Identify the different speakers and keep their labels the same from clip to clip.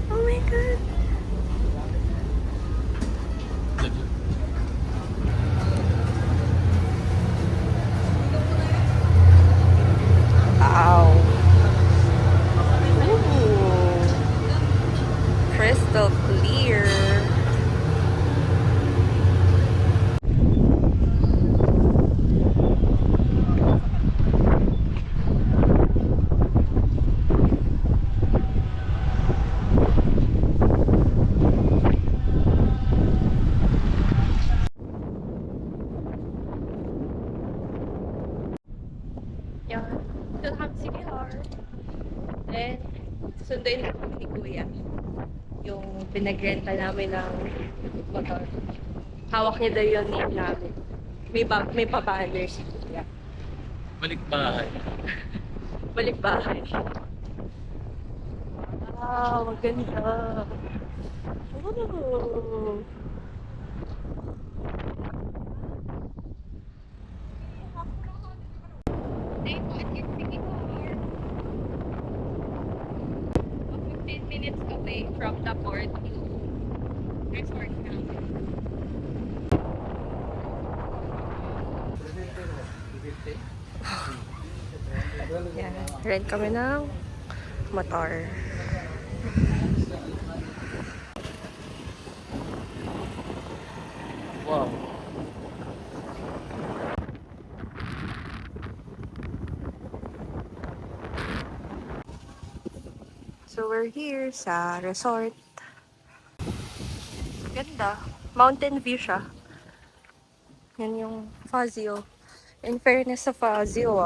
Speaker 1: Oh my God! Wow! Ooh! Crystal clear! Yan. Philham City Hall. Then, sunduin na kami ni Kuya. Yung pinagrenta namin ng motor. Hawak niya daw yung name namin. May pa-banner si Kuya.
Speaker 2: Balik bahay.
Speaker 1: Balik bahay. Wow, ang ganda. Oh. Minutes away from the port resort namin. Yan. Rent kami ng motor.
Speaker 2: Wow.
Speaker 1: So we're here sa resort. Ganda. Mountain view siya. Yan yung Fazio. In fairness sa Fazio,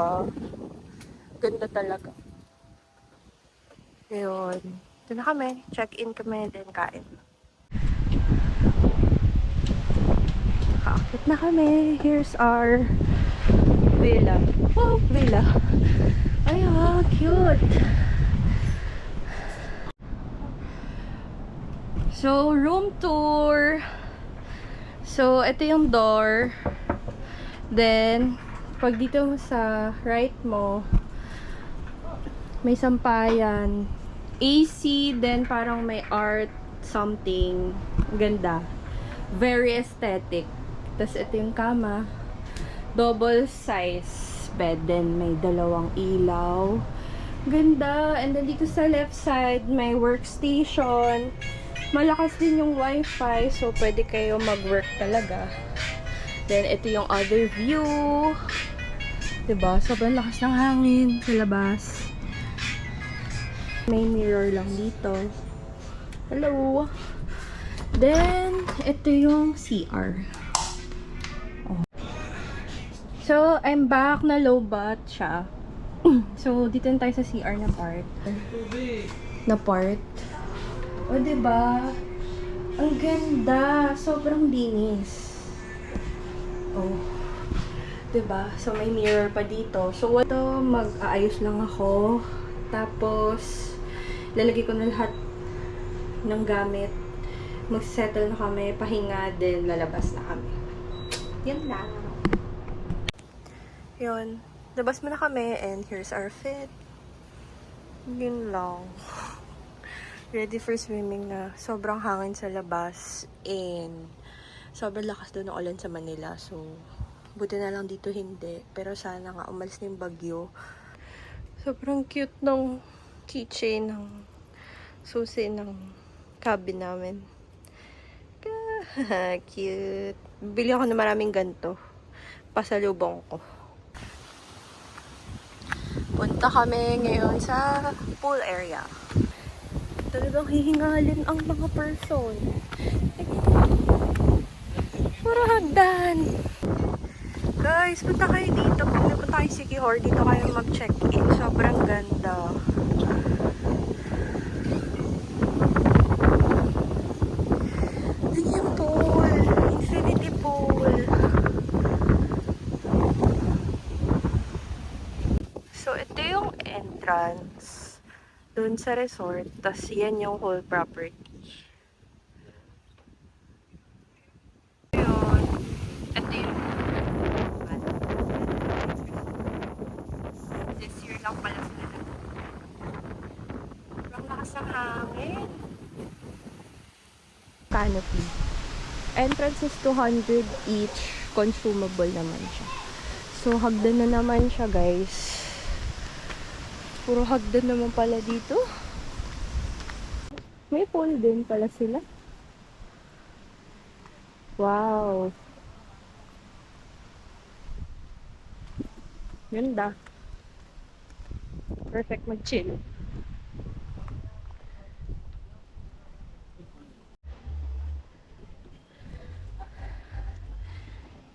Speaker 1: ganda talaga. Yun. Ito na kami. Check-in kami, then kain. Kakit na kami. Here's our villa. Oh, villa. Ay, cute. So, room tour. So, ito yung door. Then, pag dito mo sa right mo, may sampayan. AC, then parang may art something. Ganda. Very aesthetic. Tapos, ito yung kama. Double size bed. Then, may dalawang ilaw. Ganda. And then, dito sa left side, may workstation. Malakas din yung wifi, so pwede kayo mag-work talaga. Then, ito yung other view. Diba? Sobrang lakas ng hangin sa labas. May mirror lang dito. Hello! Then, ito yung CR. Oh. So, I'm back na low bat siya. So, dito na tayo sa CR na part. O, diba? Ang ganda. Sobrang linis. Oh. Diba? So, may mirror pa dito. So, ito, mag-aayos lang ako. Tapos, lalagay ko na lahat ng gamit. Mag-settle na kami. Pahinga din. Lalabas na kami. Yan lang. Yun. Labas mo na kami. And here's our fit. Yun lang. Ready for swimming na. Sobrang hangin sa labas. And sobrang lakas doon ng ulan sa Manila. So, buti na lang dito hindi. Pero sana nga umalis na yung bagyo. Sobrang cute ng keychain ng susi ng cabin namin. Cute. Bili ako ng maraming ganito. Pasalubong ko. Punta kami ngayon sa pool area. Talagang hihingalin ang mga person. Puro hagdan. Guys, punta kayo dito. Kung punta kayo sa Sikihor, dito kayo mag-check-in. Sobrang ganda. Yan yung pool. Infinity pool. So, ito yung entrance dun sa resort. Tapos, yan yung whole property. sa hangin. Canopy. Entrance is 200 each. Consumable naman siya. So, hagdan na naman siya, guys. Puro hagdan naman pala dito. May pool din pala sila. Wow. Ganda. Perfect mag-chill.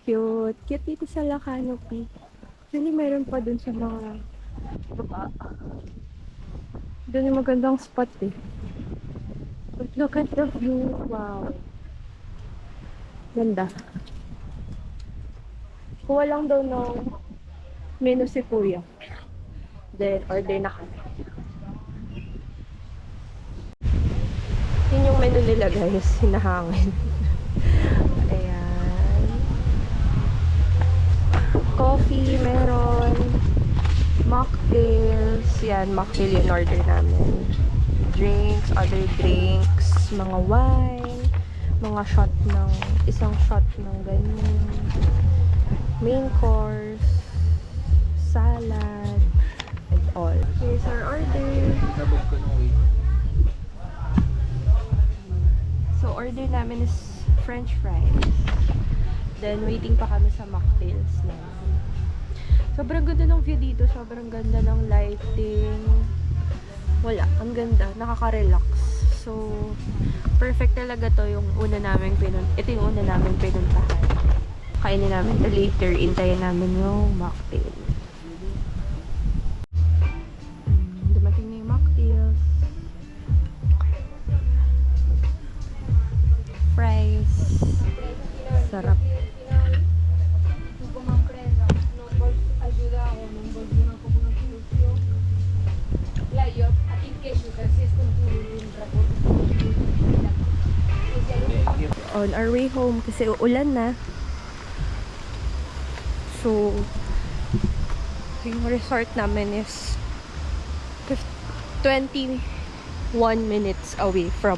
Speaker 1: Cute. Cute dito sa La Canopy. Actually, meron pa dun sa mga baba. Doon yung magandang spot eh. But look at the view. Wow. Ganda. Kuha lang daw ng menu si Kuya. Then, order na kami. Yun yung menu nila, guys. Hinahangin. Ayan. Coffee, meron. Mocktails. Yan, mocktail yung order namin. Drinks, other drinks. Mga wine. Mga shot ng, isang shot ng ganyan. Main course. Salad. And all. Here's our order. So, order namin is French fries. Then, waiting pa kami sa mocktails na. Sobrang ganda ng view dito. Sobrang ganda ng lighting. Wala. Ang ganda. Nakaka-relax. So, perfect talaga to yung una namin ito yung una namin pinuntahan. Kainin namin to later. Intayin namin yung mocktail. Dumating na yung mocktails. Fries. Sarap. On our way home kasi uulan na. So, yung resort namin is 21 minutes away from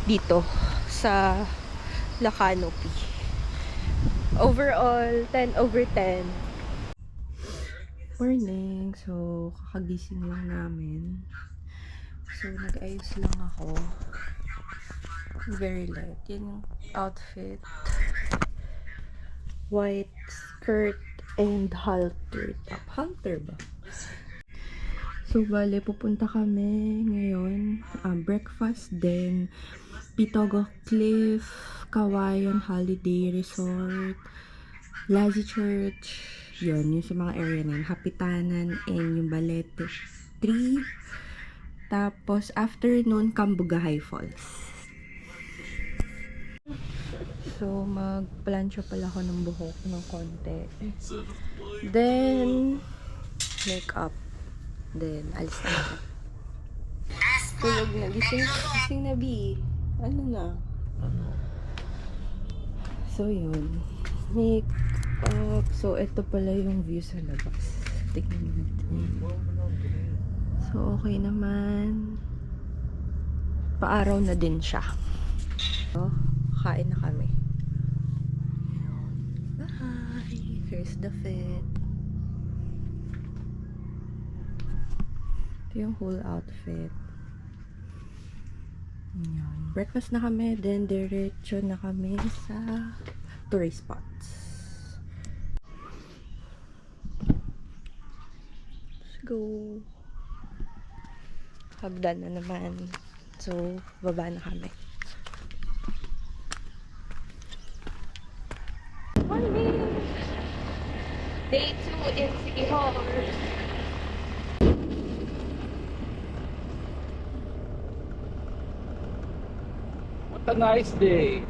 Speaker 1: dito sa La Canopy. Overall, 10/10. Morning. So, kakagising lang namin. So, nag-ayos lang ako. Very light. Yan yung outfit. White skirt and halter top. Halter ba? So, bale, pupunta kami ngayon. Breakfast din. Pitogo Cliff, Kawayan Holiday Resort, Lazy Church. Yun, yung sa mga area na yun. Hapitanan and yung Balete 3. Tapos, afternoon, Cambugahay Falls. So, magplansyo pala ako ng buhok ng konti. Then, makeup. Then, alis na ako. Tulog na. Gising na, B. Ano na? So, yun. Makeup. So, ito pala yung view sa labas. Tignan natin. So, okay naman. Paaraw na din siya. So, kain na kami. Bye! Here's the fit. Ito yung whole outfit. Yan. Breakfast na kami, then diretso na kami sa tourist spots. Let's go! Hagdan na naman. So, baba na kami. Morning! Day 2 in City Hall.
Speaker 2: What a nice day.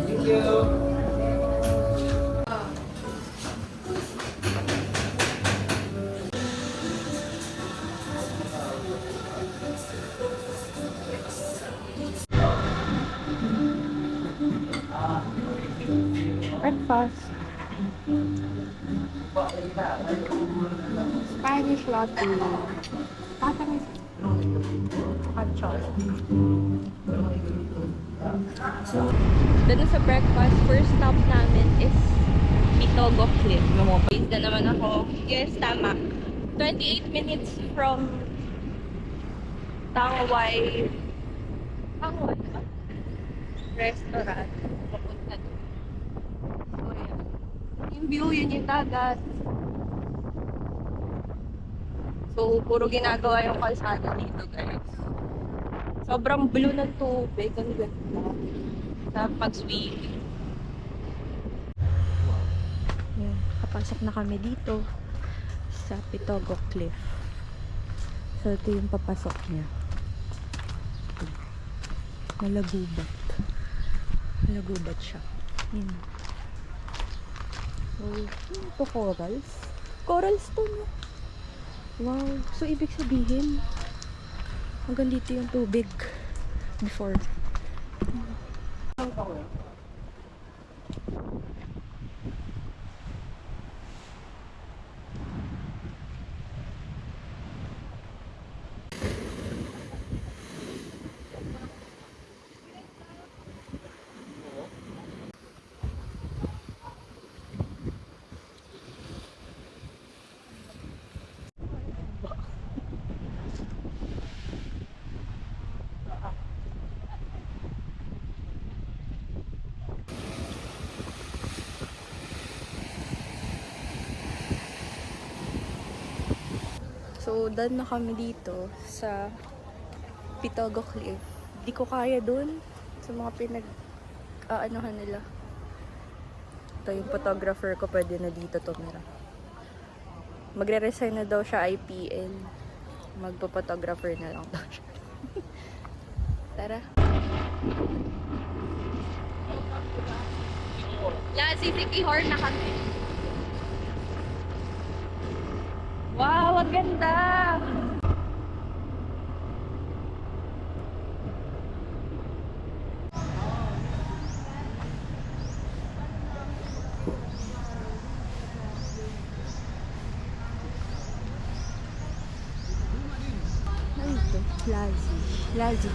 Speaker 2: Thank you.
Speaker 1: Breakfast. Spanish latte. Tatamis. Achos. Doon sa breakfast, first stop namin is Pitogo Cliff. Mamopis na naman ako. Yes, tama. 28 minutes from Tangway. Tangway ba? Restaurant. Papunta doon. So, yan. Yung view, yun yung dagat. So, puro ginagawa yung kalsada dito, guys. Sobrang blue ng tubig. Ang ganda. Sa pag-swimming. Yan. Kapasok na kami dito sa Pitogo Cliff. So, ito yung papasok niya. Malagubat. Malagubat siya. Yan. So, ito corals. Corals to, no? Wow. So, ibig sabihin, hanggang dito yung tubig before. So, done na kami dito sa Pitogo Cliff. Di ko kaya dun sa mga anuhan nila. Ito yung photographer ko, pwede na dito tumira. Magre-resign na daw siya IPL. Magpo-photographer na lang daw siya. Tara. City Horn na kami. Wow, ang ganda! Ano ito? Lazi.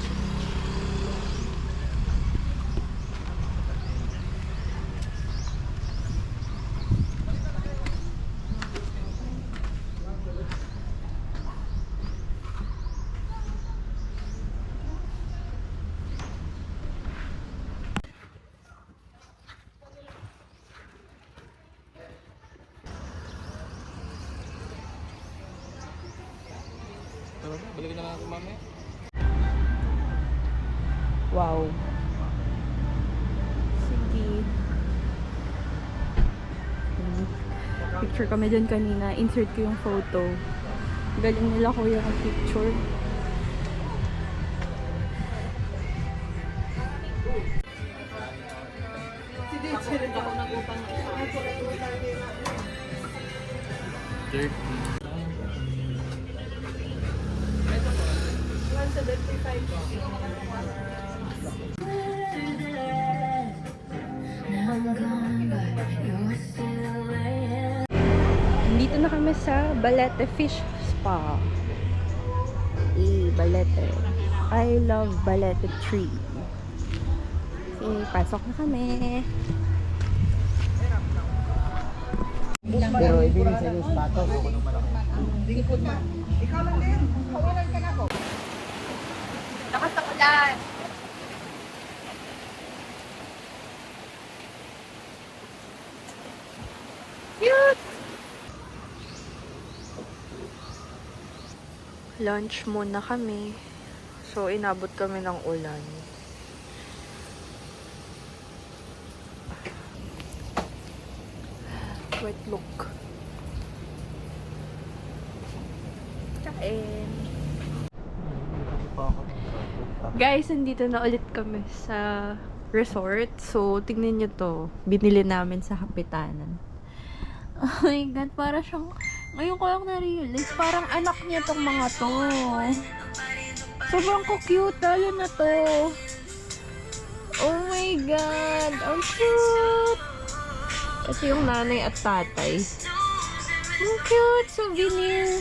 Speaker 2: Balik na lang ako mamaya.
Speaker 1: Wow. Sige. Picture kami dun kanina. Insert ko yung photo. Galing nila kuya ang picture. Ako nag-upang Dito na kami sa Balete Fish Spa. Balete. I love Balete Tree. Pasok na kami.
Speaker 3: Pero ibigay sa iyo sapatos. Ikaw lang din. Kawalan ka na ko.
Speaker 1: Lakas ang ulan. Cute! Lunch muna kami. So, inabot kami ng ulan. Wet look. Kain. Guys, nandito na ulit kami sa resort. So, tignan nyo to. Binili namin sa Kapitanan. Oh my God, para siyang... Ngayon ko lang na-realize, parang anak niya tong mga to. Sobrang cute. Lalo na to. Oh my God, ang cute! Ito yung nanay at tatay. Ang cute! Souvenir!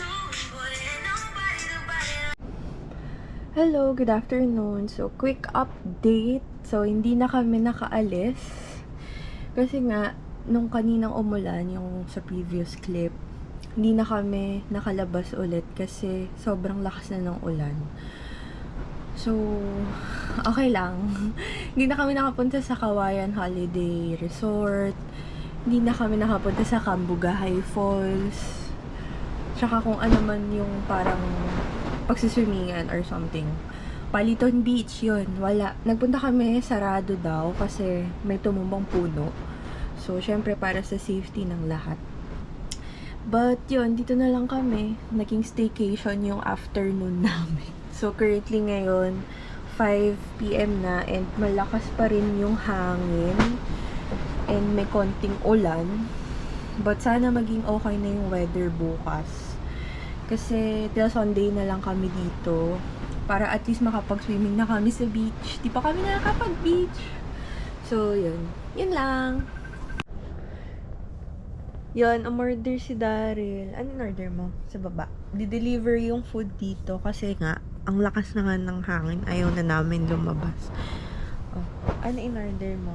Speaker 1: Hello, good afternoon. So, quick update. So, hindi na kami nakaalis. Kasi nga, nung kaninang umulan, yung sa previous clip, hindi na kami nakalabas ulit kasi sobrang lakas na ng ulan. So, okay lang. Hindi na kami nakapunta sa Kawayan Holiday Resort. Hindi na kami nakapunta sa Cambugahay Falls. Tsaka kung ano man yung parang pagsiswimingan or something. Paliton Beach, yun. Wala. Nagpunta kami, sarado daw kasi may tumumbang puno. So, syempre para sa safety ng lahat. But, yun, dito na lang kami. Naging staycation yung afternoon namin. So, currently ngayon, 5 p.m. na and malakas pa rin yung hangin and may konting ulan. But sana maging okay na yung weather bukas. Kasi till Sunday na lang kami dito para at least makapag-swimming na kami sa beach. Di pa kami nakakapag-beach. So, yun. Yun lang. Yun, umorder si Daryl. Ano in-order mo? Sa baba. Di-deliver yung food dito kasi nga, ang lakas na nga ng hangin. Ayaw na namin lumabas. Oh, ano in-order mo?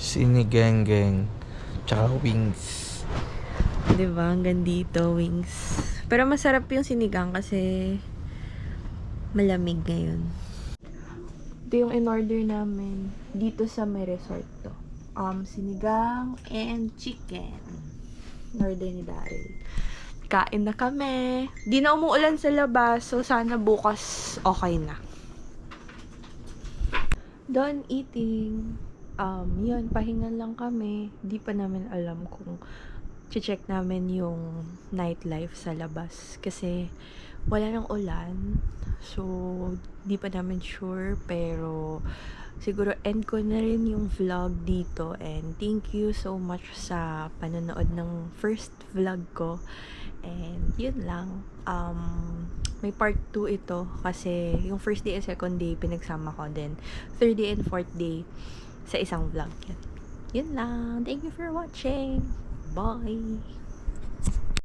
Speaker 2: Sinigang-gang. Tsaka wings.
Speaker 1: Diba? Hanggang dito, wings. Pero masarap yung sinigang kasi malamig ngayon. Ito yung in-order namin dito sa may resort to. Sinigang and chicken. In-order ni Daryl. Kain na kami. Di na umuulan sa labas, so sana bukas okay na. Done eating. Yun, pahingan lang kami. Di pa namin alam kung check namin yung nightlife sa labas. Kasi wala nang ulan. So, di pa namin sure. Pero, siguro end ko na rin yung vlog dito. And thank you so much sa panonood ng first vlog ko. And yun lang. May part 2 ito. Kasi yung first day and second day pinagsama ko. Then, third day and fourth day sa isang vlog. Yun lang. Thank you for watching. Bye!